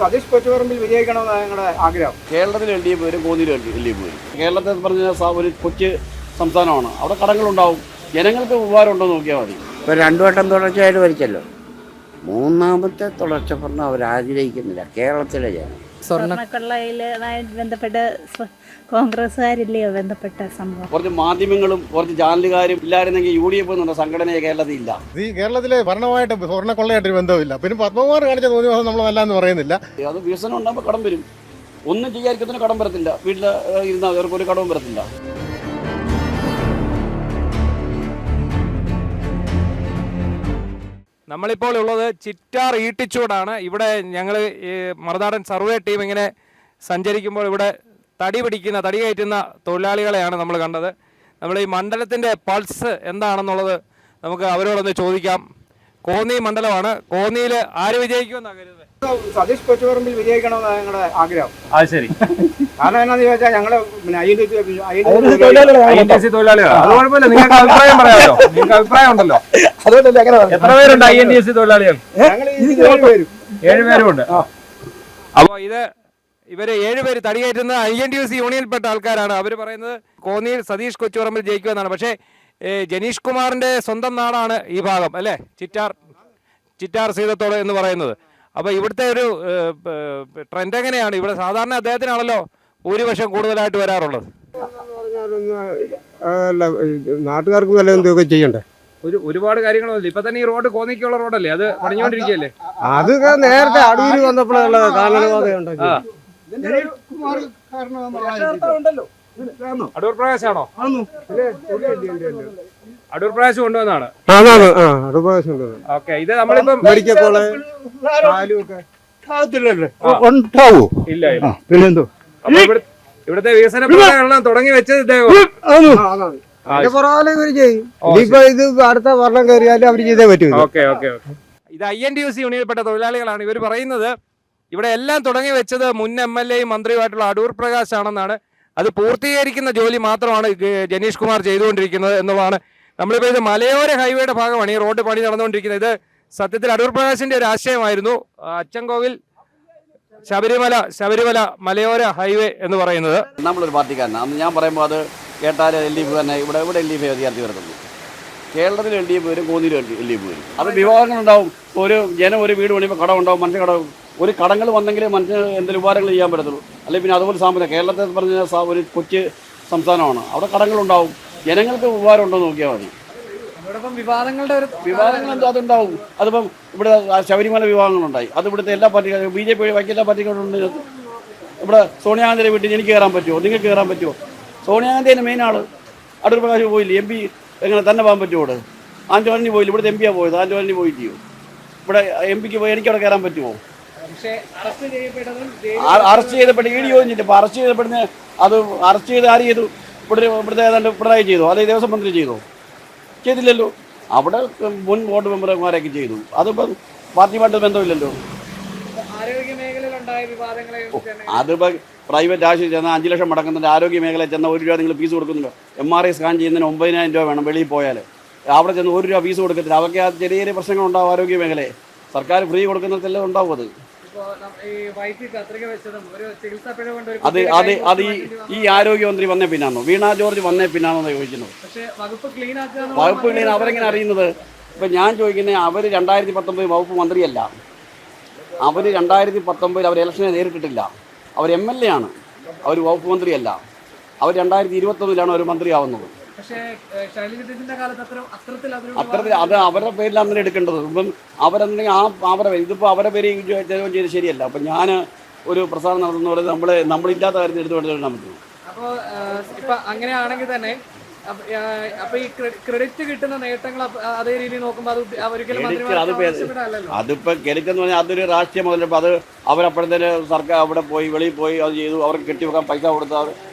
സതീഷ് കൊച്ചുപറമ്പിൽ വിജയിക്കണമെന്നാണ് ഞങ്ങളുടെ ആഗ്രഹം. കേരളത്തിൽ എൽ ഡി എഫ് വരും, കോന്നിയിൽ എൽ ഡി എഫ് വരും. കേരളത്തിൽ പറഞ്ഞ ഒരു കൊച്ചു സംസ്ഥാനമാണ്, അവിടെ കടങ്ങളുണ്ടാവും. ജനങ്ങൾക്ക് ഉപകാരം ഉണ്ടോ നോക്കിയാൽ മതി. ഇപ്പോൾ 2 വട്ടം തുടർച്ചയായിട്ട് ഭരിച്ചല്ലോ, 3ാമത്തെ തുടർച്ച പറഞ്ഞാൽ അവരാഗ്രഹിക്കുന്നില്ല കേരളത്തിലെ ജനം. സ്വർണ്ണക്കൊള്ളയുമായി ബന്ധപ്പെട്ട കോൺഗ്രസ്സുകാരില്ലയോ ബന്ധപ്പെട്ട സംഭവം. കുറച്ച് മാധ്യമങ്ങളും കുറച്ച് ചാനലുകാരും ഇല്ലായിരുന്നെങ്കിൽ UDF എന്നുള്ള സംഘടനയെ കേരളത്തിൽ ഇല്ല. ഈ കേരളത്തിലെ ഭരണമായിട്ട് സ്വർണ്ണക്കൊള്ളയായിട്ടൊരു ബന്ധമില്ല. പിന്നെ പത്മകുമാർ കാണിച്ച തോന്നിയ നമ്മൾ നല്ലതെന്ന് പറയുന്നില്ല. അത് വികസനം ഉണ്ടാകുമ്പോൾ കടം വരും. ഒന്നും ചെയ്യാതിരിക്കുന്നതിന് കടം വരത്തില്ല. വീട്ടിൽ ഇരുന്ന അവർക്ക് ഒരു കടവും വരത്തില്ല. നമ്മളിപ്പോൾ ഉള്ളത് ചിറ്റാർ ഈട്ടിച്ചൂടാണ്. ഇവിടെ ഞങ്ങൾ മറുനാടൻ സർവേ ടീം ഇങ്ങനെ സഞ്ചരിക്കുമ്പോൾ ഇവിടെ തടി കയറ്റുന്ന തൊഴിലാളികളെയാണ് നമ്മൾ കണ്ടത്. നമ്മൾ ഈ മണ്ഡലത്തിൻ്റെ പൾസ് എന്താണെന്നുള്ളത് നമുക്ക് അവരോടൊന്ന് ചോദിക്കാം. കോന്നി മണ്ഡലമാണ്. കോന്നിയിൽ ആര് വിജയിക്കുമെന്നാണ് കരുതുന്നത്? സതീഷ് കൊച്ചുപറമ്പിൽ വിജയിക്കണമെന്നാണ് ഞങ്ങളുടെ ആഗ്രഹം. അത് ശരി. കാരണം എന്നാന്ന് ചോദിച്ചാൽ ഞങ്ങള് തൊഴിലാളികൾ അത് കുഴപ്പമില്ല, നിങ്ങൾക്ക് അഭിപ്രായം പറയാമല്ലോ. നിങ്ങൾക്ക് അഭിപ്രായം ഉണ്ടല്ലോ. എത്ര പേരുണ്ട് INTC തൊഴിലാളികൾ? 7 പേരുമുണ്ട്. അപ്പോൾ ഇവര് 7 പേര് തടി കയറ്റുന്ന INTC യൂണിയനിൽപ്പെട്ട ആൾക്കാരാണ്. അവർ പറയുന്നത് കോന്നിയിൽ സതീഷ് കൊച്ചുപറമ്പിൽ ജയിക്കുമെന്നാണ്. പക്ഷേ ജനീഷ് കുമാറിന്റെ സ്വന്തം നാടാണ് ഈ ഭാഗം അല്ലേ, ചിറ്റാർ സീതത്തോട് എന്ന് പറയുന്നത്. അപ്പോൾ ഇവിടുത്തെ ഒരു ട്രെൻഡ് എങ്ങനെയാണ്? ഇവിടെ സാധാരണ അദ്ദേഹത്തിനാണല്ലോ ഭൂരിപക്ഷം കൂടുതലായിട്ട് വരാറുള്ളത്. നാട്ടുകാർക്ക് വില എന്തൊക്കെ ചെയ്യണ്ടേ? ഒരുപാട് കാര്യങ്ങളൊന്നുമില്ല. ഇപ്പൊ തന്നെ ഈ റോഡ് കോന്നിക്കുള്ള റോഡല്ലേ, അത് പണിഞ്ഞോണ്ടിരിക്കുകയല്ലേ? അത് നേരത്തെ അടൂര് വന്നപ്പോഴുള്ള അടൂർ പ്രകാശാണോ? അടൂർ പ്രകാശ് കൊണ്ടുവന്നാണ്. ഓക്കെ, ഇത് നമ്മളിപ്പം ഇല്ല ഇല്ല. അപ്പൊ ഇവിടുത്തെ വികസന പ്രവർത്തനങ്ങളെല്ലാം തുടങ്ങി വെച്ചത് ഇദ്ദേഹം. ഇത് അടുത്ത വർഷം കയറിയാലും അവർ ചെയ്തേ പറ്റൂ. Okay okay okay. ഇത് INTC യൂണിയനിൽപ്പെട്ട തൊഴിലാളികളാണ്. ഇവർ പറയുന്നത് ഇവിടെ എല്ലാം തുടങ്ങി വെച്ചത് മുൻ MLAയും മന്ത്രിയുമായിട്ടുള്ള അടൂർ പ്രകാശ് ആണെന്നാണ്. അത് പൂർത്തീകരിക്കുന്ന ജോലി മാത്രമാണ് ജനീഷ് കുമാർ ചെയ്തുകൊണ്ടിരിക്കുന്നത് എന്നുള്ളതാണ്. നമ്മളിപ്പോൾ ഇത് മലയോര ഹൈവേയുടെ ഭാഗമാണ് ഈ റോഡ് പണി നടന്നുകൊണ്ടിരിക്കുന്നത്. ഇത് സത്യത്തിൽ അടൂർ പ്രകാശിന്റെ ഒരു ആശയമായിരുന്നു. അച്ചൻകോവിൽ ശബരിമല മലയോര ഹൈവേ എന്ന് പറയുന്നത്. നമ്മളൊരു പാർട്ടിക്കാരനാണ്. അന്ന് ഞാൻ പറയുമ്പോൾ അത് കേട്ടാൽ LDF തന്നെ ഇവിടെ LDF വിദ്യാർത്ഥി വരുന്നുള്ളൂ. കേരളത്തിൽ LDF വരും, കോന്നിയിൽ LDF വരും. അത് വിഭാഗങ്ങളുണ്ടാവും. ഒരു വീട് പണിയുമ്പോൾ കടം ഉണ്ടാവും, മനുഷ്യ കടം. ഒരു കടങ്ങൾ വന്നെങ്കിൽ മനുഷ്യന് എന്തെങ്കിലും ഉപകാരങ്ങൾ ചെയ്യാൻ പറ്റത്തുള്ളൂ. അല്ലെങ്കിൽ പിന്നെ അതുപോലെ സാമ്പത്തിക കേരളത്തിൽ പറഞ്ഞ ഒരു കൊച്ചു സംസ്ഥാനമാണ്, അവിടെ കടങ്ങളുണ്ടാവും. ജനങ്ങൾക്ക് ഉപകാരം ഉണ്ടോ നോക്കിയാൽ മതി. വിവാദങ്ങൾ എന്താ അതുണ്ടാവും. അതിപ്പം ഇവിടെ ശബരിമല വിവാഹങ്ങളുണ്ടായി. അത് ഇവിടുത്തെ എല്ലാ പാർട്ടികളും BJP ബാക്കി എല്ലാ പാർട്ടികളുണ്ട്. ഇവിടെ സോണിയാഗാന്ധിയുടെ വീട്ടിൽ എനിക്ക് കയറാൻ പറ്റുമോ? നിങ്ങൾക്ക് കയറാൻ പറ്റുമോ? സോണിയാഗാന്ധിയുടെ മെയിൻ ആള് അടൂർ പ്രകാശ് പോയില്ലേ? MP എങ്ങനെ തന്നെ പോകാൻ പറ്റുമോ? ഇവിടെ ആന്റോണി പോയില്ല. ഇവിടുത്തെ MP പോയത്, ആന്റോണി പോയില്ലയോ? ഇവിടെ MP പോയി എനിക്ക് അവിടെ കയറാൻ പറ്റുമോ? അറസ്റ്റ് ചെയ്തപ്പെട്ട് ED ചോദിച്ചിട്ട് ഇപ്പം അറസ്റ്റ് ചെയ്തപ്പെടുന്ന അത് അറസ്റ്റ് ചെയ്ത് ആര് ചെയ്തു? ഇവിടുത്തെ ഏതാണ്ട് പിണറായി ചെയ്തോ? അല്ലെങ്കിൽ ദേവസ്വം മന്ത്രി ചെയ്തോ? ചെയ്തില്ലല്ലോ. അവിടെ മുൻ വാർഡ് മെമ്പർമാരൊക്കെ ചെയ്തു. അതിപ്പം പാർട്ടിയുമായിട്ട് ബന്ധമില്ലല്ലോ. അതിപ്പോൾ പ്രൈവറ്റ് ആശുപത്രി ചെന്നാൽ 5 ലക്ഷം മുടക്കുന്നുണ്ട്. ആരോഗ്യ മേഖലയിൽ ചെന്നാൽ 1 രൂപ നിങ്ങൾ ഫീസ് കൊടുക്കുന്നുണ്ടോ? MRI സ്കാൻ ചെയ്യുന്നതിന് 9,000 രൂപ വേണം. വെളിയിൽ പോയാൽ അവിടെ ചെന്ന് 1 രൂപ ഫീസ് കൊടുക്കത്തില്ല. അവർക്ക് ആ ചെറിയ ചെറിയ പ്രശ്നങ്ങളുണ്ടാവും. ആരോഗ്യ മേഖലയെ സർക്കാർ ഫ്രീ കൊടുക്കുന്നിടത്തെല്ലാം ഉണ്ടാവും. അത് ഈ ആരോഗ്യമന്ത്രി വന്നേ പിന്നാണോ? വീണ ജോർജ് വന്നേ പിന്നാണോ ചോദിക്കുന്നത്? വകുപ്പ് ക്ലീൻ അവരെങ്ങനെ അറിയുന്നത്? ഇപ്പം ഞാൻ ചോദിക്കുന്നത്, അവർ 2019 വകുപ്പ് മന്ത്രിയല്ല. അവർ 2019 അവർ ഇലക്ഷനെ നേരിട്ടിട്ടില്ല. അവർ MLA ആണ്. അവർ വകുപ്പ് മന്ത്രിയല്ല. അവർ 2021 അവർ മന്ത്രിയാവുന്നത്. അത്തരത്തിൽ അത് അവരുടെ പേരിലാണ് തന്നെ എടുക്കേണ്ടത്. ഇപ്പം അവരെന്നുണ്ടെങ്കിൽ അവരുടെ പേര്, ഇതിപ്പോൾ അവരുടെ പേര് ചോദ്യം ചെയ്ത് ശരിയല്ല. അപ്പം ഞാൻ ഒരു പ്രസാദം നടത്തുന്നവരെ നമ്മളില്ലാത്ത കാര്യത്തിൽ എടുത്തുകൊണ്ട് എഴുതാൻ പറ്റും. അപ്പോൾ ഇപ്പം അങ്ങനെയാണെങ്കിൽ തന്നെ അപ്പൊ ഈ ക്രെഡിറ്റ് കിട്ടുന്ന നേട്ടങ്ങൾ അതേ രീതിയിൽ നോക്കുമ്പോൾ അതിപ്പോ ക്രെഡിറ്റ് എന്ന് പറഞ്ഞാൽ അതൊരു രാഷ്ട്രീയ മുതലെടുപ്പ്. അത് അവരപ്പോഴത്തേന് സർക്കാർ അവിടെ പോയി വെളിയിൽ പോയി അത് ചെയ്തു. അവർക്ക് കെട്ടിവെക്കാൻ പൈസ കൊടുത്താൽ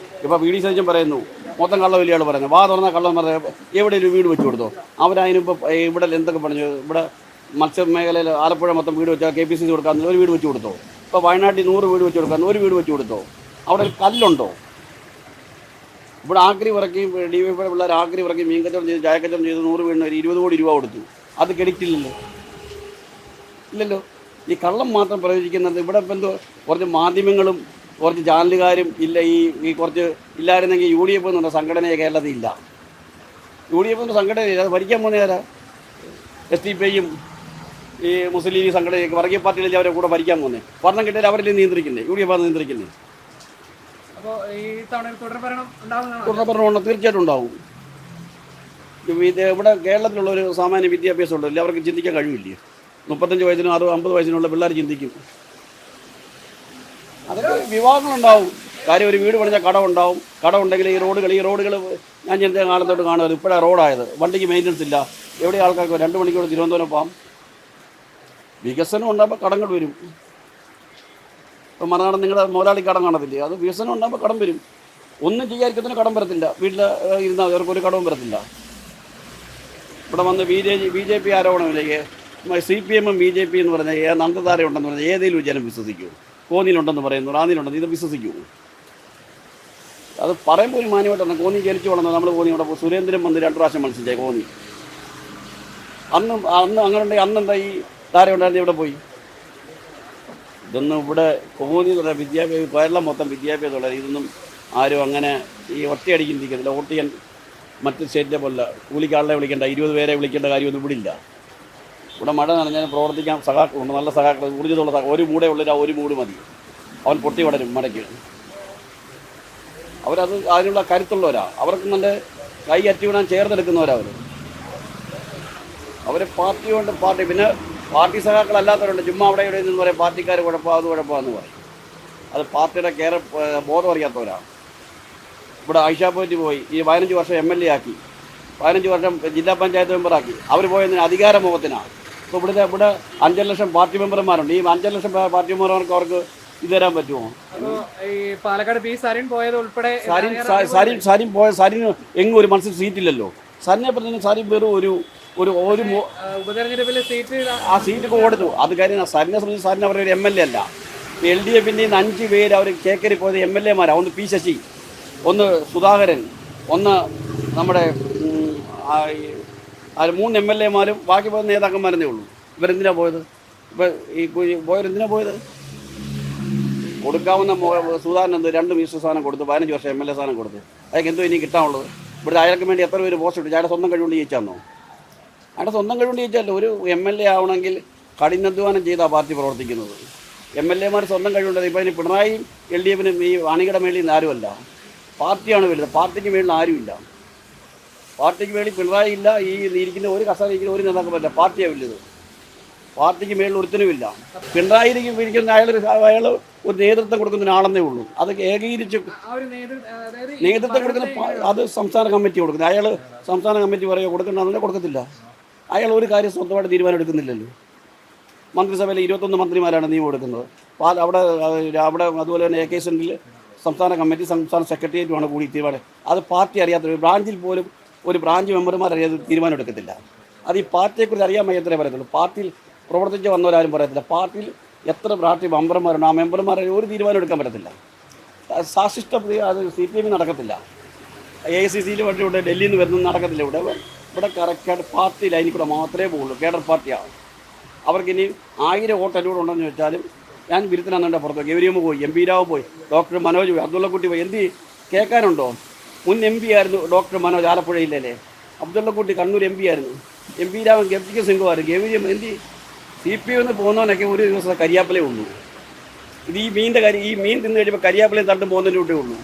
ഇപ്പോൾ VD സതീശൻ പറയുന്നു മൊത്തം കള്ള വലിയ ആൾ പറയുന്നത്. വാ തുറന്ന കള്ളം പറഞ്ഞത് എവിടെ ഒരു വീട് വെച്ച് കൊടുത്തോ? അവരതിനിപ്പോൾ ഇവിടെ എന്തൊക്കെ പറഞ്ഞു? ഇവിടെ മത്സ്യമേഖലയിൽ ആലപ്പുഴ മൊത്തം വീട് വെച്ചാൽ KPCC കൊടുക്കാൻ ഒരു വീട് വെച്ച് കൊടുത്തോ? ഇപ്പോൾ വയനാട്ടിൽ 100 വീട് വെച്ച് കൊടുക്കാൻ ഒരു വീട് വെച്ച് കൊടുത്തോ? അവിടെ ഒരു കല്ലുണ്ടോ? ഇവിടെ ആക്രി ഇറക്കി DYP പിള്ളേർ ആക്രി ഇറക്കി മീൻ കച്ചവടം ചെയ്ത് ചായ കച്ചവടം ചെയ്ത് 100 വീടിന് 20 കോടി രൂപ കൊടുത്തു. അത് ക്രെഡിറ്റ് ഇല്ലല്ലോ. ഈ കള്ളം മാത്രം പ്രവചിക്കുന്നത് ഇവിടെ ഇപ്പം എന്തോ കുറച്ച് മാധ്യമങ്ങളും കുറച്ച് ചാനലുകാരും ഇല്ല, ഈ കുറച്ച് ഇല്ലായിരുന്നെങ്കിൽ UDF എന്നുള്ള സംഘടനയെ കേരളത്തിൽ ഇല്ല. UDF എന്ന സംഘടനയില്ല, അത് ഭരിക്കാൻ പോകുന്നവരാ SDPയും ഈ മുസ്ലിം ലീഗ് സംഘടനയൊക്കെ വർഗീയ പാർട്ടികളിൽ അവരെ കൂടെ ഭരിക്കാൻ പോകുന്നത്. ഭരണം കിട്ടിയാൽ അവരിൽ നിയന്ത്രിക്കുന്നത്, UDF ആണ് നിയന്ത്രിക്കുന്നത്. അപ്പോൾ ഈ തവണ തുടർഭരണം ഉണ്ടാകുന്നതാണ്. തുടർഭരണം തീർച്ചയായിട്ടും ഉണ്ടാവും. ഇവിടെ കേരളത്തിലുള്ള ഒരു സാമാന്യ വിദ്യാഭ്യാസം ഉണ്ടല്ലോ, അവർക്ക് ചിന്തിക്കാൻ കഴിവില്ലേ? 35 വയസ്സിനും 50 വയസ്സിനുള്ള പിള്ളേർ ചിന്തിക്കും. അതൊക്കെ വിവാഹങ്ങളുണ്ടാവും. കാര്യം ഒരു വീട് പണിഞ്ഞാൽ കടമുണ്ടാവും. കടമുണ്ടെങ്കിൽ ഈ റോഡുകൾ ഞാൻ ചിന്തിച്ച കാലത്തോട്ട് കാണുന്നത് ഇപ്പോഴാണ് റോഡായത്. വണ്ടിക്ക് മെയിൻ്റനൻസ് ഇല്ല. എവിടെ ആൾക്കാർക്ക് 2 മണിക്കൂർ തിരുവനന്തപുരം പോകാം. വികസനം ഉണ്ടാകുമ്പോൾ കടങ്ങൾ വരും. ഇപ്പം മറുനാടൻ നിങ്ങളുടെ മുതലാളി കടം കാണത്തില്ലേ? അത് വികസനം ഉണ്ടാകുമ്പോൾ കടം വരും. ഒന്നും ചെയ്യാതിരിക്കുന്നതിന് കടം വരത്തില്ല. വീട്ടിൽ ഇരുന്നാൽ അവർക്കൊരു കടവും വരത്തില്ല. ഇവിടെ വന്ന് BJP ആരോപണമില്ലേ? CPM BJP എന്ന് പറഞ്ഞാൽ നന്ദധാര ഉണ്ടെന്ന് പറഞ്ഞാൽ ഏതെങ്കിലും ജനം വിശ്വസിക്കൂ? കോന്നിയിലുണ്ടെന്ന് പറയുന്നു, റാന്നിയിലുണ്ടെന്ന് ഇത് വിശ്വസിക്കൂ? അത് പറയുമ്പോൾ ഒരു മാന്യമായിട്ടാണ്. കോന്നി ജനിച്ചു വളർന്നത്. നമ്മൾ കോന്നി ഇവിടെ സുരേന്ദ്രൻ വന്ന് 2 പ്രാവശ്യം മത്സരിച്ചേ കോന്നി. അന്ന് അങ്ങനെ ഉണ്ടെങ്കിൽ അന്നെന്താ ഈ ധാര ഉണ്ടായിരുന്നു? ഇവിടെ പോയി ഇതൊന്നും ഇവിടെ കോന്നി എന്നുള്ള വിദ്യാഭ്യാസം, കേരളം മൊത്തം വിദ്യാഭ്യാസമുള്ള ഇതൊന്നും ആരും അങ്ങനെ ഈ ഒറ്റയടിക്ക് ചിന്തിക്കത്തില്ല. വോട്ട് ചെയ്യാൻ മറ്റ് സ്റ്റേറ്റിലെ പോലെ കൂലിക്കാളെ വിളിക്കേണ്ട 20 പേരെ വിളിക്കേണ്ട കാര്യമൊന്നും ഇവിടെ ഇല്ല. ഇവിടെ മഴ നനഞ്ഞാൽ പ്രവർത്തിക്കാൻ സഖാക്കളുണ്ട്, നല്ല സഖാക്കൾ, ഊർജ്ജമുള്ള ഒരു മൂടേ ഉള്ളില്ല, ഒരു മൂട് മതി, അവൻ പൊട്ടി വളരും മടക്കി. അവരത് അതിനുള്ള കരുത്തുള്ളവരാ. അവർക്ക് നല്ല കൈ അറ്റി വിടാൻ ചേർന്നെടുക്കുന്നവരാ അവർ പാർട്ടി കൊണ്ട് പാർട്ടി. പിന്നെ പാർട്ടി സഖാക്കളല്ലാത്തവരുണ്ട്, ചുമ്മാ അവിടെ ഇവിടെ നിന്ന് പറയും പാർട്ടിക്കാർ കുഴപ്പമാണ്, അത് കുഴപ്പമാണെന്ന് പറയും. അത് പാർട്ടിയുടെ ബോധം അറിയാത്തവരാണ്. ഇവിടെ ആയിഷ പോയിട്ട് പോയി ഈ 15 വർഷം MLA ആക്കി, 15 വർഷം ജില്ലാ പഞ്ചായത്ത് മെമ്പറാക്കി. അവർ പോയതിന് അധികാരമോഹത്തിനാണ്. ഇപ്പോൾ ഇവിടെ 5 ലക്ഷം പാർട്ടി മെമ്പർമാരുണ്ട്. ഈ 5 ലക്ഷം പാർട്ടി മെമ്പർമാർക്ക് അവർക്ക് ഇത് തരാൻ പറ്റുമോ? ഈ പാലക്കാട് സരിൻ പോയത് ഉൾപ്പെടെ സരിൻ പോയ സരിന് എങ്ങും ഒരു മനസ്സിൽ സീറ്റില്ലല്ലോ. സരിനെ പറഞ്ഞാൽ സരിൻ വെറും ഒരു ഉപതെരഞ്ഞെടുപ്പിലെ സീറ്റ് ആ സീറ്റൊക്കെ കൊടുത്തു. അത് കാര്യം സരിനെ സംബന്ധിച്ച് സരിന് അവരുടെ ഒരു MLA അല്ല. LDFൻ്റെ 5 പേര് അവർ ചേക്കരി പോയത് MLA-മാരാണ്. ഒന്ന് P. ശശി, ഒന്ന് സുധാകരൻ, ഒന്ന് നമ്മുടെ 3 MLA-മാരും ബാക്കി പോയ നേതാക്കന്മാരെന്നേ ഉള്ളൂ. ഇവരെന്തിനാണ് പോയത്? ഇപ്പം ഈ പോയവരെന്തിനാണ് പോയത്? കൊടുക്കാവുന്ന സുധാകരൻ 2 മിനിസ്റ്റർ സ്ഥാനം കൊടുത്തു, 15 വർഷം MLA സ്ഥാനം കൊടുത്തു. അതൊക്കെ എന്തോ ഇനി കിട്ടാനുള്ളത്? ഇവിടെ അയാൾക്ക് വേണ്ടി എത്ര പേര് പോസ്റ്റ് ഇട്ടു? അയാളുടെ സ്വന്തം കഴിവുകൊണ്ട് ജയിച്ചാന്നോ? അയാളുടെ സ്വന്തം കഴിവുകൊണ്ട് ജയിച്ചല്ലോ. ഒരു MLA ആവണമെങ്കിൽ കഠിനാധ്വാനം ചെയ്താണ് പാർട്ടി പ്രവർത്തിക്കുന്നത്. MLA-മാർ സ്വന്തം കഴിവുണ്ട്. ഇപ്പോൾ ഇനി പിണറായിയും LDFനും ഈ അണികട മേളിൽ നിന്ന് ആരുമല്ല, പാർട്ടിയാണ് വലുത്. പാർട്ടിക്ക് മേളിൽ ആരുമില്ല. പാർട്ടിക്ക് മേളിൽ പിണറായി ഇല്ല, ഈ ഇരിക്കുന്ന ഒരു കസേര ഇരിക്കുന്ന ഒരു നേതാക്കം പറ്റില്ല. പാർട്ടിയാണ് വലുത്. പാർട്ടിക്ക് മേളിൽ ഒരുത്തനുമില്ല. പിണറായിക്ക് ഇരിക്കുന്ന അയാൾ ഒരു നേതൃത്വം കൊടുക്കുന്ന ഒരാളെന്നേ ഉള്ളൂ. അത് ഏകീകരിച്ച് നേതൃത്വം കൊടുക്കുന്ന അത് സംസ്ഥാന കമ്മിറ്റി കൊടുക്കുന്നത്. അയാൾ സംസ്ഥാന കമ്മിറ്റി പറയുക കൊടുക്കണമെന്നല്ല, കൊടുക്കത്തില്ല. അയാൾ ഒരു കാര്യം സ്വന്തമായിട്ട് തീരുമാനം എടുക്കുന്നില്ലല്ലോ. മന്ത്രിസഭയിൽ 21 മന്ത്രിമാരാണ് നിയമം എടുക്കുന്നത്. അവിടെ അതുപോലെ തന്നെ AK സെൻറ്റിൽ സംസ്ഥാന കമ്മിറ്റി, സംസ്ഥാന സെക്രട്ടേറിയറ്റുമാണ് കൂടി തീരുമാനം. അത് പാർട്ടി അറിയാത്ത ഒരു ബ്രാഞ്ചിൽ പോലും ഒരു ബ്രാഞ്ച് മെമ്പർമാർ അറിയാതെ തീരുമാനം എടുക്കത്തില്ല. അത് ഈ പാർട്ടിയെക്കുറിച്ച് അറിയാൻ വയ്യാത്തേ പറയത്തുള്ളൂ. പാർട്ടിയിൽ പ്രവർത്തിച്ച് വന്നവരാരും പറയത്തില്ല. പാർട്ടിയിൽ എത്ര പാർട്ടി മെമ്പർമാരുണ്ട്, ആ മെമ്പർമാരെ ഒരു തീരുമാനം എടുക്കാൻ പറ്റത്തില്ല. സാശിഷ്ട അത് CPM നടക്കത്തില്ല. AICCയിൽ വേണ്ടിയിട്ട് ഡൽഹിയിൽ നിന്ന് വരുന്നത് നടക്കത്തില്ല. ഇവിടെ കറക്റ്റായിട്ട് പാർട്ടി ലൈനിൽ കൂടെ മാത്രമേ പോകുള്ളൂ. കേഡർ പാർട്ടിയാണ്. അവർക്കിനി 1000 വോട്ട് എന്നോട് ഉണ്ടെന്ന് വെച്ചാലും ഞാൻ വിരുദ്ധനാണെന്നുണ്ടെ പുറത്ത് ഗൗരിയമ്മ പോയി, MP രാവ് പോയി, ഡോക്ടർ മനോജ് പോയി, അബ്ദുള്ളക്കുട്ടി പോയി. എന്ത് കേൾക്കാനുണ്ടോ? മുൻ MP ആയിരുന്നു ഡോക്ടർ മനോജ്, ആലപ്പുഴയിലല്ലേ. അബ്ദുള്ളക്കുട്ടി കണ്ണൂർ MP ആയിരുന്നു. MP രാവൻ ഗപ്തിക്ക് സിംഗുമായിരുന്നു. ഗൗരിയമ്മ എന്ത് CPM എന്ന് പോകുന്നവനൊക്കെ ഒരു ദിവസം കരിയാപ്പലേ ഉള്ളൂ. ഇത് ഈ മീനിൻ്റെ കാര്യം, ഈ മീൻ തിന്ന് കഴിയുമ്പോൾ കരിയാപ്പലയും തണ്ടും പോകുന്നതിൻ്റെ കൂട്ടേ ഉള്ളൂ.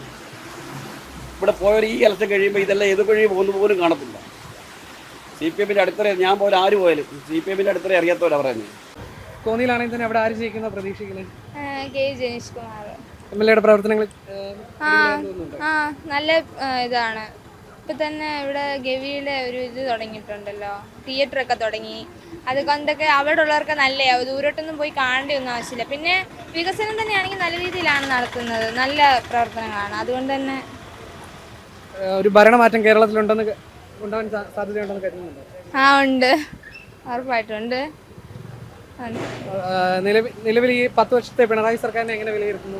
ഇവിടെ പോയവർ ഈ ഇലക്ഷൻ കഴിയുമ്പോൾ ഇതെല്ലാം എതുവഴി പോകുന്ന പോലും കാണത്തില്ല. CPM-ൻ്റെ അടുത്തറ ഞാൻ പോലെ ആര് പോയാലും CPM-ൻ്റെ അടുത്തറ അറിയാത്തവരാ പറയുന്നത്. കോന്നിയിലാണെങ്കിൽ തന്നെ അവിടെ ആര് ജയിക്കുന്ന പ്രതീക്ഷിക്കുന്നത്? ജനീഷ് കുമാർ MLA-യുടെ പ്രവർത്തനങ്ങൾ നല്ല ഇതാണ്. ഇപ്പം തന്നെ ഇവിടെ ഗവിയിലെ ഒരു ഇത് തുടങ്ങിയിട്ടുണ്ടല്ലോ, തിയേറ്ററൊക്കെ തുടങ്ങി. അതുകൊണ്ടൊക്കെ അവിടെ ഉള്ളവർക്ക് നല്ലതാവും. ദൂരോട്ടൊന്നും പോയി കാണേണ്ടി ഒന്നും ആവശ്യമില്ല. പിന്നെ വികസനം തന്നെയാണെങ്കിൽ നല്ല രീതിയിലാണ് നടത്തുന്നത്. നല്ല പ്രവർത്തനങ്ങളാണ്. അതുകൊണ്ട് തന്നെ ഒരു ഭരണമാറ്റം കേരളത്തിലുണ്ടെന്ന് ഉണ്ടാവാൻ സാധ്യതയുണ്ടെന്ന് കരുതുന്നുണ്ട്. ഉണ്ട്, ഉറപ്പായിട്ടുണ്ട്. നിലവിൽ ഈ 10 വർഷത്തെ പിണറായി സർക്കാരിനെ എങ്ങനെ വിലയിരുത്തുന്നു?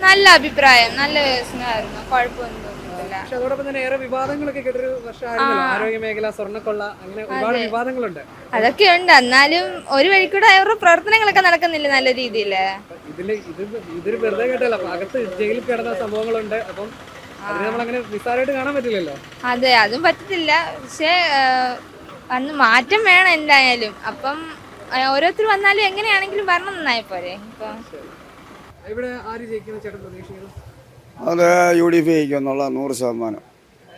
നല്ല അഭിപ്രായം, നല്ല വികസനമായിരുന്നു, കുഴപ്പമൊന്നും തോന്നുന്നില്ല. പറ്റത്തില്ല. പക്ഷെ അതോടൊപ്പം തന്നെ ഏറെ വിവാദങ്ങളൊക്കെ കേട്ടൊരു വർഷമായിരുന്നല്ലോ. ആരോഗ്യ മേഖല, സ്വർണ്ണക്കൊള്ള, അങ്ങനെ ഒരുപാട് വിവാദങ്ങളുണ്ട്. അതൊക്കെ ഉണ്ട്. എന്നാലും ഒരു വഴിക്കൂടെ അവരുടെ പ്രവർത്തനങ്ങളൊക്കെ നടക്കുന്നില്ല നല്ല രീതിയിൽ. ഇതൊരു വെറുതെ കേട്ടല്ല, അകത്ത് ജയിലിൽ കിടന്ന സംഭവങ്ങളുണ്ട്. അപ്പം അതിനെ നമ്മളങ്ങനെ നിസ്സാരമായിട്ട് കാണാൻ പറ്റില്ലല്ലോ. അതെ, അതും പറ്റത്തില്ല. പക്ഷേ അന്ന് മാറ്റം വേണം എന്തായാലും. അപ്പം ഓരോരുത്തർ വന്നാലും എങ്ങനെയാണെങ്കിലും വരണം നന്നായി പോരെ. ഇപ്പം ഇവിടെ ആര് ജയിക്കുന്ന ചേട്ടൻ പ്രതീക്ഷിക്കുന്നു? അത് UDP ജയിക്കും എന്നുള്ള 100%.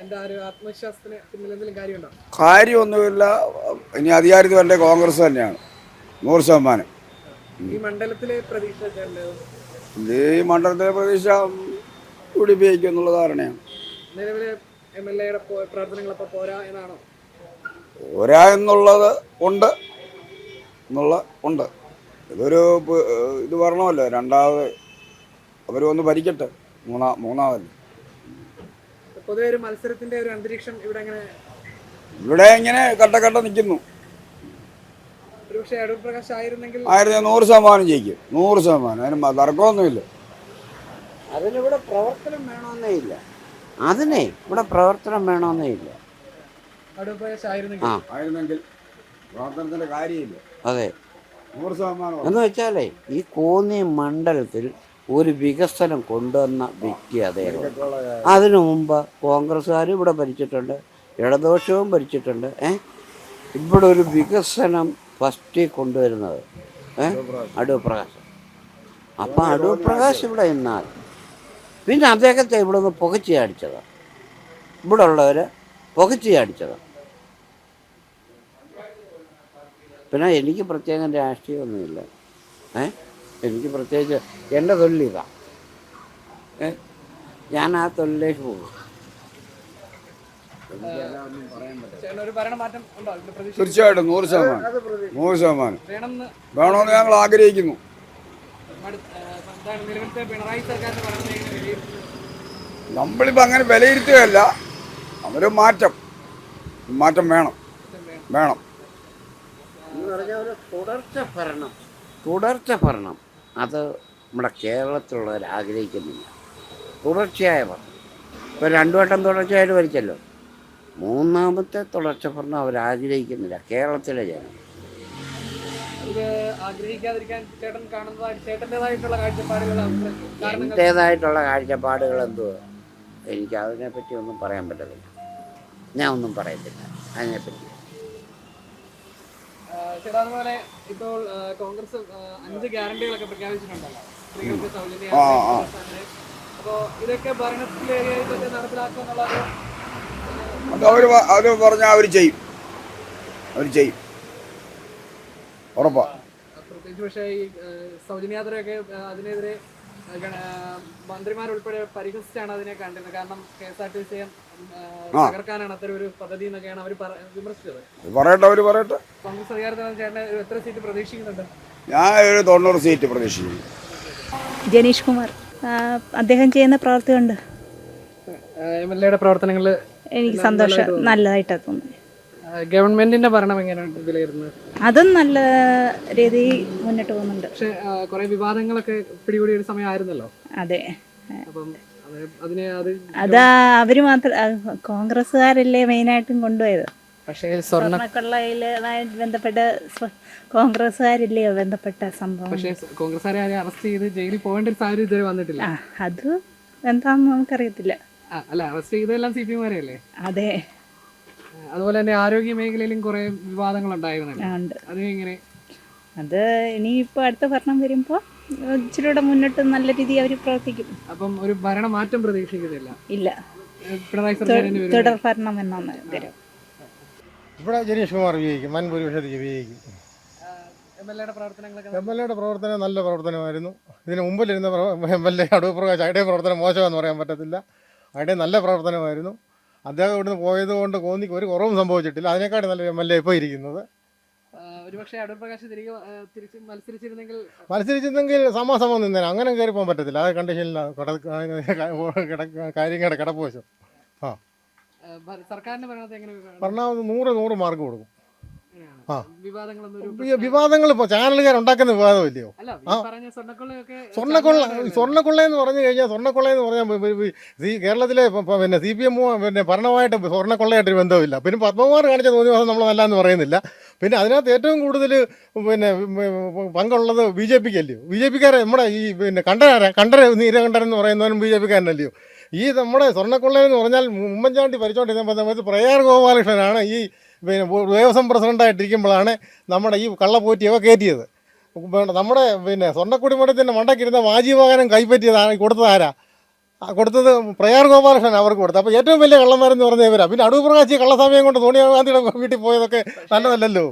എന്താ ഒരു ആത്മവിശ്വാസത്തിന് പിന്നിൽ എന്തെങ്കിലും കാര്യമുണ്ടോ? കാര്യമൊന്നുമില്ല. ഇനി അധികാരത്തിൽ വരേണ്ട കോൺഗ്രസ് തന്നെയാണ് 100%. ഈ മണ്ഡലത്തിലെ പ്രതീക്ഷ ചേട്ടൻ്റെതോ? ഈ മണ്ഡലത്തിലെ പ്രതീക്ഷ UDP ജയിക്കും എന്നുള്ള ധാരണയാണ്. നിലവിലെ MLA-യുടെ പ്രവർത്തനങ്ങളപ്പോൾ പോരാ എന്നാണോ? പോരാ എന്നുള്ളത് ഉണ്ട് ഇതൊരു ഇത് വരണമല്ലോ. രണ്ടാമത് അവർ ഒന്ന് ഭരിക്കട്ടെ. മൂന്നാമതല്ലേ. പൊതുവെ ഒരു മത്സരത്തിന്റെ ഒരു അന്തരീക്ഷം ഇവിടെ ഇവിടെ ഇങ്ങനെ കട്ട നിൽക്കുന്നു. ഒരുപക്ഷെ അടൂർ പ്രകാശ് ആയിരുന്നെങ്കിൽ 100% ജയിക്കും. 100%. അതിന് തർക്കമൊന്നുമില്ല. അതിനിവിടെ പ്രവർത്തനം വേണമെന്നേ ഇല്ല. ഇവിടെ പ്രവർത്തനം വേണമെന്നേ ഇല്ല. അടൂർ പ്രകാശ് ആയിരുന്നെങ്കിൽ പ്രവർത്തനത്തിന്റെ കാര്യമില്ല. അതെ, 100%. എന്ന് വെച്ചാലേ ഈ കോന്നി മണ്ഡലത്തിൽ ഒരു വികസനം കൊണ്ടുവന്ന വ്യക്തി അദ്ദേഹം. അതിനു മുമ്പ് കോൺഗ്രസ്സുകാർ ഇവിടെ ഭരിച്ചിട്ടുണ്ട്, ഇടതുപക്ഷവും ഭരിച്ചിട്ടുണ്ട്. ഇവിടെ ഒരു വികസനം ഫസ്റ്റ് കൊണ്ടുവരുന്നത് അടൂർ പ്രകാശ്. അപ്പം അടൂർ പ്രകാശ് ഇവിടെ നിന്നാൽ പിന്നെ അദ്ദേഹത്തെ ഇവിടെ നിന്ന് പുകച്ചു ചാടിച്ചതാണ്. ഇവിടെ ഉള്ളവർ പുകച്ചു ചാടിച്ചതാണ്. പിന്നെ എനിക്ക് പ്രത്യേകം രാഷ്ട്രീയമൊന്നുമില്ല. എനിക്ക് പ്രത്യേകിച്ച് എൻ്റെ തൊഴിലിതാണ്. ഞാൻ ആ തൊഴിലേക്ക് പോകും. തീർച്ചയായിട്ടും 100%. വേണമെന്ന് ഞങ്ങൾ ആഗ്രഹിക്കുന്നു. നമ്മളിപ്പോൾ അങ്ങനെ വിലയിരുത്തുകയല്ല. അവര് മാറ്റം വേണം. എന്ന് പറഞ്ഞാൽ ഒരു തുടർച്ച ഭരണം അത് നമ്മുടെ കേരളത്തിലുള്ളവർ ആഗ്രഹിക്കുന്നില്ല. തുടർച്ചയായ ഭരണം. ഇപ്പോൾ 2 വട്ടം തുടർച്ചയായിട്ട് ഭരിച്ചല്ലോ. മൂന്നാമത്തെ തുടർച്ച ഭരണം അവർ ആഗ്രഹിക്കുന്നില്ല കേരളത്തിലെ ജനം. എൻ്റേതായിട്ടുള്ള കാഴ്ചപ്പാടുകൾ എന്തുവാ, എനിക്ക് അതിനെപ്പറ്റി ഒന്നും പറയാൻ പറ്റത്തില്ല. ഞാൻ ഒന്നും പറയത്തില്ല അതിനെപ്പറ്റി. അതുപോലെ ഇപ്പോൾ കോൺഗ്രസ് 5 ഗ്യാരണ്ടികളൊക്കെ പ്രഖ്യാപിച്ചിട്ടുണ്ടല്ലോ. സ്ത്രീകൾക്ക് സൗജന്യ. അപ്പോൾ ഇതൊക്കെ ഭരണത്തിലേക്ക് നടപ്പിലാക്കുമെന്നുള്ളത് അത് പറഞ്ഞാൽ അവർ ചെയ്യും. ഉറപ്പാ. പ്രത്യേകിച്ച് പക്ഷേ ഈ സൗജന്യയാത്രയൊക്കെ അതിനെതിരെ മന്ത്രിമാരുൾപ്പെടെ പരിഹസിച്ചാണ് അതിനെ കണ്ടിരുന്നത്. കാരണം KSRTC തകർക്കാനാണ് അത്തരം ഒരു പദ്ധതി എന്നൊക്കെയാണ് അവർ വിമർശിച്ചത്. പറയട്ടെ. കോൺഗ്രസ് അധികാരത്തിൽ ചേട്ടൻ എത്ര സീറ്റ് പ്രതീക്ഷിക്കുന്നുണ്ട്? ഞാൻ ഒരു 90 സീറ്റ് പ്രതീക്ഷിക്കുന്നു. ജനീഷ് കുമാർ അദ്ദേഹം ചെയ്യുന്ന പ്രവൃത്തി കൊണ്ട് MLA-യുടെ പ്രവർത്തനങ്ങൾ എനിക്ക് സന്തോഷം, നല്ലതായിട്ടാണ് തോന്നുന്നത്. ഗവൺമെന്റിന്റെ ഭരണം എങ്ങനെയാണ് വിലയിരുന്നത്? അതും നല്ല രീതിയിൽ മുന്നോട്ട് പോകുന്നുണ്ട്. പക്ഷെ കുറെ വിവാദങ്ങളൊക്കെ പിടികൂടിയ ഒരു സമയമായിരുന്നല്ലോ. അതെ, അപ്പം അവര് മാത്രം കോൺഗ്രസ്സുകാരല്ലേ മെയിനായിട്ടും കൊണ്ടുപോയത്. പക്ഷേ സ്വർണ്ണക്കൊള്ളയിലുമായി ബന്ധപ്പെട്ട കോൺഗ്രസ്സുകാരില്ലയോ ബന്ധപ്പെട്ട സംഭവം. പക്ഷേ കോൺഗ്രസ്സുകാരെ അറസ്റ്റ് ചെയ്ത് ജയിലിൽ പോകേണ്ട ഒരു സാഹചര്യം ഇതുവരെ വന്നിട്ടില്ല. അത് എന്താണെന്ന് നമുക്കറിയത്തില്ല. അല്ല, അറസ്റ്റ് ചെയ്തതെല്ലാം CPM-കാരെയല്ലേ? അതെ. അതുപോലെ തന്നെ ആരോഗ്യ മേഖലയിലും കുറെ വിവാദങ്ങൾ ഉണ്ടായിരുന്നല്ലോ. അതെങ്ങനെ? അത് ഇനിയിപ്പോൾ അടുത്ത ഭരണം വരുമ്പോൾ ഇച്ചിരൂടെ മുന്നോട്ട് നല്ല രീതിയിൽ അവർ പ്രവർത്തിക്കും. അപ്പം ഒരു ഭരണമാറ്റം പ്രതീക്ഷിക്കുന്നില്ല? ഇല്ല, പിണറായി സർക്കാരിന് തുടർ ഭരണം എന്നാണ് വരും. ഇവിടെ ജനീഷ് കുമാർ വിജയിക്കും, വൻ ഭൂരിപക്ഷത്തിൽ വിജയിക്കും. MLA-യുടെ പ്രവർത്തനം നല്ല പ്രവർത്തനമായിരുന്നു. ഇതിന് മുമ്പിലിരുന്ന MLA അടൂർ പ്രകാശ് അയുടെ പ്രവർത്തനം മോശമെന്ന് പറയാൻ പറ്റത്തില്ല. അയുടെ നല്ല പ്രവർത്തനമായിരുന്നു. അദ്ദേഹം ഇവിടുന്ന് പോയത് കൊണ്ട് കോന്നിക്ക് ഒരു കുറവും സംഭവിച്ചിട്ടില്ല. അതിനേക്കാളും നല്ല MLA ഇപ്പോൾ ഇരിക്കുന്നത്. ഒരുപക്ഷെ അടൂർ പ്രകാശ് തിരിച്ച് മത്സരിച്ചിരുന്നെങ്കിൽ സമാസമം നിന്നേനെ. അങ്ങനെ കയറി പോകാൻ പറ്റത്തില്ല. ആ കണ്ടീഷനിലാണ് കാര്യങ്ങളുടെ കിടപ്പുവശം. സർക്കാരിന്റെ ഭരണത്തെ എങ്ങനെ? ഭരണം 100 മാർക്ക് കൊടുക്കും. ആ. വിവാദങ്ങളൊന്നും ഒരു വിവാദങ്ങൾ ഇപ്പോൾ ചാനലുകാർ ഉണ്ടാക്കുന്ന വിവാദമില്ലയോ? അല്ല, ഈ ആ. പറഞ്ഞ സ്വർണ്ണക്കൊള്ളയൊക്കെ സ്വർണ്ണക്കൊള്ളയെന്ന് പറഞ്ഞു കഴിഞ്ഞാൽ കേരളത്തിലെ പിന്നെ CPM പിന്നെ ഭരണമായിട്ട് സ്വർണ്ണക്കൊള്ളയായിട്ടൊരു ബന്ധമില്ല. പിന്നെ പത്മകുമാർ കാണിച്ച തോന്നിവാസം നമ്മൾ നല്ലതെന്ന് പറയുന്നില്ല. പിന്നെ അതിനകത്ത് ഏറ്റവും കൂടുതൽ പിന്നെ പങ്കുള്ളത് BJP അല്ലയോ? BJP-ക്കാരെ നമ്മുടെ ഈ പിന്നെ നീലകണ്ഠൻ എന്ന് പറയുന്നവനും BJP-ക്കാരനല്ലയോ? ഈ നമ്മുടെ സ്വർണ്ണക്കൊള്ളയെന്ന് പറഞ്ഞാൽ ഉമ്മൻചാണ്ടി ഭരിച്ചുകൊണ്ടിരുന്ന സമയത്ത് പ്രയാർ ഗോപാലകൃഷ്ണനാണ് ഈ പിന്നെ ദേവസ്വം പ്രസിഡൻ്റായിട്ടിരിക്കുമ്പോഴാണ് നമ്മുടെ ഈ കള്ളപ്പോറ്റിയൊക്കെ കയറ്റിയത്. നമ്മുടെ പിന്നെ സ്വർണ്ണക്കുടിമഠത്തിൻ്റെ മണ്ടയ്ക്കിരുന്ന വാജീവാഹനം കൈപ്പറ്റിയത് കൊടുത്തത് കൊടുത്തത് പ്രയാർ ഗോപാലകൃഷ്ണൻ അവർക്ക് കൊടുത്തത്. അപ്പോൾ ഏറ്റവും വലിയ കള്ളന്മാരെന്ന് പറഞ്ഞ ഇവരാ. പിന്നെ അടൂർ പ്രകാശ് കള്ളസമയം കൊണ്ട് സോണിയാഗാന്ധിയുടെ വീട്ടിൽ പോയതൊക്കെ നല്ലതല്ലോ.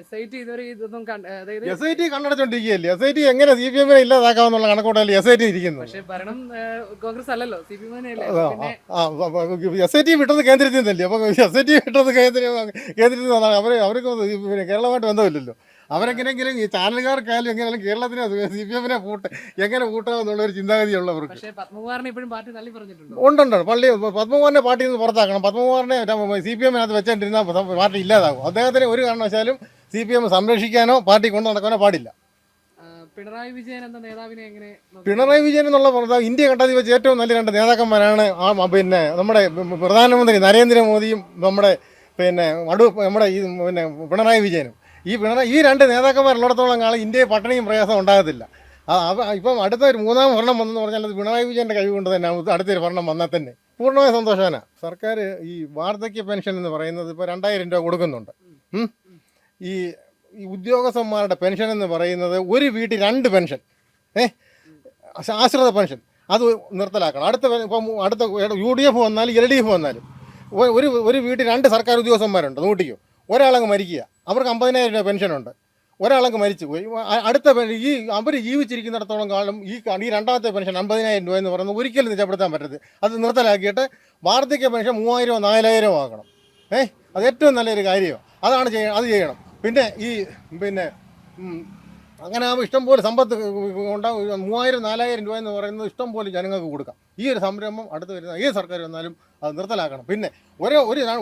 SIT ഇതുവരെ ഇതൊന്നും അതായത് SIT കണ്ണടച്ചോണ്ടിരിക്കുകയല്ലേ? SIT എങ്ങനെ CPM ഇല്ലാതാക്കാമെന്നുള്ള കണക്കോട്ടല്ലേ SIT ഇരിക്കുന്നത്? പക്ഷേ ഭരണം കോൺഗ്രസ് അല്ലല്ലോ, CPM തന്നെയല്ലേ. SIT വിട്ടത് കേന്ദ്രത്തിൽ നിന്നല്ലേ? അപ്പോൾ SIT വിട്ടത് കേന്ദ്രത്തിൽ നിന്നാണ്. അവർക്ക് പിന്നെ കേരളമായിട്ട് ബന്ധമില്ലല്ലോ. അവരെങ്ങനെയെങ്കിലും ഈ ചാനലുകാർക്കായാലും എങ്ങനെയാലും കേരളത്തിനെ CPM-നെ എങ്ങനെ കൂട്ടാമെന്നുള്ളൊരു ചിന്താഗതിയുള്ളവർക്ക്. പക്ഷേ പത്മകുമാറിനെ ഇപ്പോഴും പാർട്ടി തള്ളി പറഞ്ഞിട്ടുണ്ടോ? ഉണ്ട്. പത്മകുമാറിനെ പാർട്ടിയിൽ നിന്ന് പുറത്താക്കണം. പത്മകുമാറിനെ CPM-നകത്ത് വെച്ചോണ്ടിരുന്ന പാർട്ടി ഇല്ലാതാകും. അദ്ദേഹത്തിന് ഒരു കാരണവശാലും CPM സംരക്ഷിക്കാനോ പാർട്ടി കൊണ്ടു നടക്കാനോ പാടില്ല. പിണറായി വിജയൻ എന്ന നേതാവിനെ എങ്ങനെ നോക്കി? പിണറായി വിജയൻ എന്നുള്ള ഇന്ത്യ കണ്ടതിൽ വെച്ച് ഏറ്റവും നല്ല രണ്ട് നേതാക്കന്മാരാണ് പിന്നെ നമ്മുടെ പ്രധാനമന്ത്രി നരേന്ദ്രമോദിയും നമ്മുടെ പിന്നെ നമ്മുടെ ഈ പിന്നെ പിണറായി വിജയനും. ഈ രണ്ട് നേതാക്കന്മാരുള്ളിടത്തോളം കാലം ഇന്ത്യയിൽ പട്ടിണിയും പ്രയാസം ഉണ്ടാകത്തില്ല. ഇപ്പം അടുത്തൊരു മൂന്നാം ഭരണം വന്നെന്ന് പറഞ്ഞാൽ അത് പിണറായി വിജയൻ്റെ കഴിവ് കൊണ്ട് തന്നെ അടുത്തൊരു ഭരണം വന്നാൽ തന്നെ പൂർണ്ണമായ സന്തോഷമാണ്. സർക്കാർ ഈ വാർദ്ധക്യ പെൻഷൻ എന്ന് പറയുന്നത് ഇപ്പോൾ 2000 രൂപ കൊടുക്കുന്നുണ്ട്. ഈ ഉദ്യോഗസ്ഥന്മാരുടെ പെൻഷൻ എന്ന് പറയുന്നത് ഒരു വീട്ടിൽ 2 പെൻഷൻ, ആശ്രിത പെൻഷൻ, അത് നിർത്തലാക്കണം. അടുത്ത UDF വന്നാലും LDF വന്നാലും ഒരു വീട്ടിൽ 2 സർക്കാർ ഉദ്യോഗസ്ഥന്മാരുണ്ട്. നോട്ടിക്കോ, ഒരാളങ്ങ് മരിക്കുക, അവർക്ക് 50,000 രൂപ പെൻഷനുണ്ട്. ഒരാളങ്ങ് മരിച്ചു പോയി, അവർ ജീവിച്ചിരിക്കുന്നിടത്തോളം കാലം ഈ രണ്ടാമത്തെ പെൻഷൻ 50,000 രൂപ എന്ന് പറയുന്നത് ഒരിക്കലും നിജപ്പെടുത്താൻ പറ്റരുത്. അത് നിർത്തലാക്കിയിട്ട് വാർദ്ധക്യ പെൻഷൻ 3,000 4,000 ആക്കണം. അത് ഏറ്റവും നല്ലൊരു കാര്യമാണ്. അത് ചെയ്യണം. പിന്നെ പിന്നെ അങ്ങനെ ആകുമ്പോൾ ഇഷ്ടംപോലെ സമ്പത്ത് ഉണ്ടാകും. 3,000 4,000 രൂപ എന്ന് പറയുന്നത് ഇഷ്ടംപോലെ ജനങ്ങൾക്ക് കൊടുക്കാം. ഈ ഒരു സംരംഭം അടുത്ത് വരുന്ന ഏത് സർക്കാർ വന്നാലും അത് നിർത്തലാക്കണം. പിന്നെ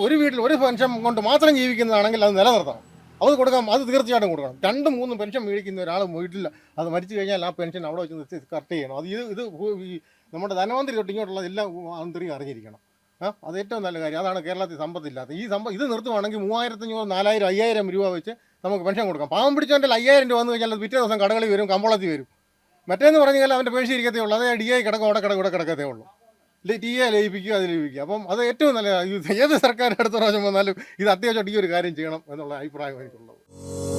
ഒരു വീട്ടിൽ ഒരു പെൻഷൻ കൊണ്ട് മാത്രം ജീവിക്കുന്നതാണെങ്കിൽ അത് നിലനിർത്തണം. അത് കൊടുക്കാം, അത് തീർച്ചയായിട്ടും കൊടുക്കണം. 2-3 പെൻഷൻ മേടിക്കുന്ന ഒരാൾ വീട്ടിൽ അത് മരിച്ചു കഴിഞ്ഞാൽ ആ പെൻഷൻ അവിടെ വെച്ച് കറക്റ്റ് ചെയ്യണം. ഇത് നമ്മുടെ ധനമന്ത്രി തൊട്ട് ഇങ്ങോട്ടുള്ള എല്ലാ മന്ത്രിയും അറിഞ്ഞിരിക്കണം. അത് ഏറ്റവും നല്ല കാര്യം. അതാണ് കേരളത്തിൽ സമ്പത്തില്ലാത്ത. ഇത് നിർത്തുവാണെങ്കിൽ 3,500 4,000 5,000 രൂപ വെച്ച് നമുക്ക് പെൻഷൻ കൊടുക്കാം. പാവം പിടിച്ചവൻ്റെ 5,000 രൂപ എന്ന് കഴിഞ്ഞാൽ അത് പിറ്റേ ദിവസം കടകളിൽ വരും, കമ്പോളത്തിൽ വരും. മറ്റേന്ന് പറഞ്ഞാൽ അവൻ്റെ പേഴ്സ് ഇരിക്കത്തേ ഉള്ളൂ. അതേ DI കിടക്കും, അവിടെ കിടക്കത്തേ ഉള്ളൂ. TA ലയിപ്പിക്കുക, അത് ലയിപ്പിക്കുക. അപ്പം അത് ഏറ്റവും നല്ല ഏത് സർക്കാർ അടുത്ത പ്രാവശ്യം വന്നാലും ഇത് അത്യാവശ്യമായിട്ട് ഈ ഒരു കാര്യം ചെയ്യണം എന്നുള്ള അഭിപ്രായം എനിക്കുള്ളത്.